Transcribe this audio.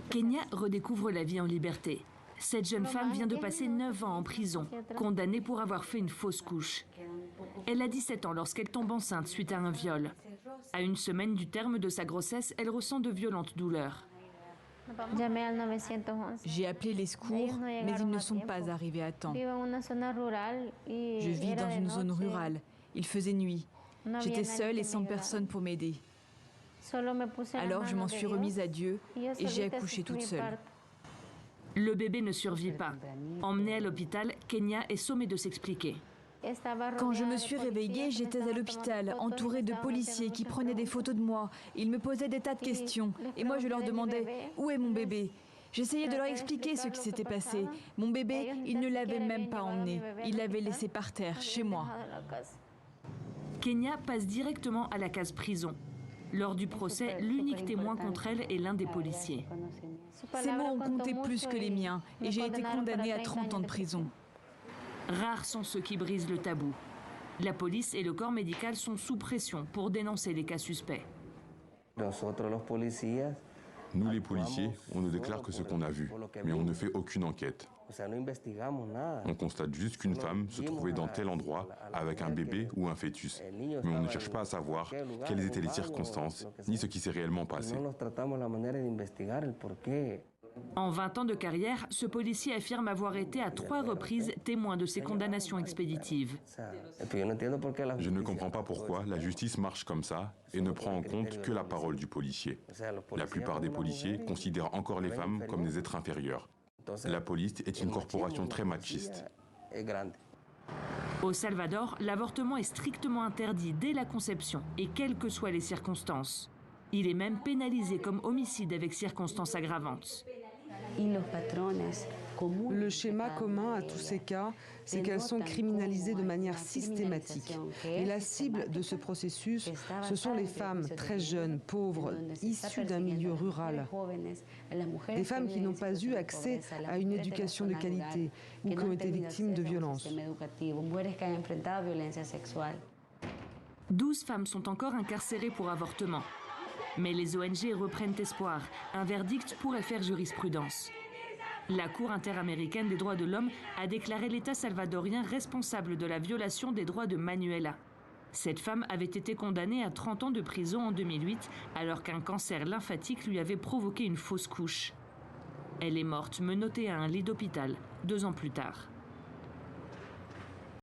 Kenya redécouvre la vie en liberté. Cette jeune femme vient de passer 9 ans en prison, condamnée pour avoir fait une fausse couche. Elle a 17 ans lorsqu'elle tombe enceinte suite à un viol. À une semaine du terme de sa grossesse, elle ressent de violentes douleurs. J'ai appelé les secours, mais ils ne sont pas arrivés à temps. Je vis dans une zone rurale. Il faisait nuit. J'étais seule et sans personne pour m'aider. Alors je m'en suis remise à Dieu et j'ai accouché toute seule. Le bébé ne survit pas. Emmenée à l'hôpital, Kenya est sommée de s'expliquer. Quand je me suis réveillée, j'étais à l'hôpital, entourée de policiers qui prenaient des photos de moi. Ils me posaient des tas de questions. Et moi, je leur demandais « Où est mon bébé ?» J'essayais de leur expliquer ce qui s'était passé. Mon bébé, ils ne l'avaient même pas emmené. Ils l'avaient laissé par terre, chez moi. Kenya passe directement à la case prison. Lors du procès, l'unique témoin contre elle est l'un des policiers. Ces mots ont compté plus que les miens et j'ai été condamnée à 30 ans de prison. Rares sont ceux qui brisent le tabou. La police et le corps médical sont sous pression pour dénoncer les cas suspects. Nous, les policiers, on ne déclare que ce qu'on a vu, mais on ne fait aucune enquête. On constate juste qu'une femme se trouvait dans tel endroit avec un bébé ou un fœtus, mais on ne cherche pas à savoir quelles étaient les circonstances, ni ce qui s'est réellement passé. En 20 ans de carrière, ce policier affirme avoir été à 3 reprises témoin de ces condamnations expéditives. Je ne comprends pas pourquoi la justice marche comme ça et ne prend en compte que la parole du policier. La plupart des policiers considèrent encore les femmes comme des êtres inférieurs. La police est une corporation très machiste. Au Salvador, l'avortement est strictement interdit dès la conception et quelles que soient les circonstances. Il est même pénalisé comme homicide avec circonstances aggravantes. Le schéma commun à tous ces cas, c'est qu'elles sont criminalisées de manière systématique. Et la cible de ce processus, ce sont les femmes très jeunes, pauvres, issues d'un milieu rural. Des femmes qui n'ont pas eu accès à une éducation de qualité ou qui ont été victimes de violences. 12 femmes sont encore incarcérées pour avortement. Mais les ONG reprennent espoir. Un verdict pourrait faire jurisprudence. La Cour interaméricaine des droits de l'homme a déclaré l'État salvadorien responsable de la violation des droits de Manuela. Cette femme avait été condamnée à 30 ans de prison en 2008 alors qu'un cancer lymphatique lui avait provoqué une fausse couche. Elle est morte menottée à un lit d'hôpital 2 ans plus tard.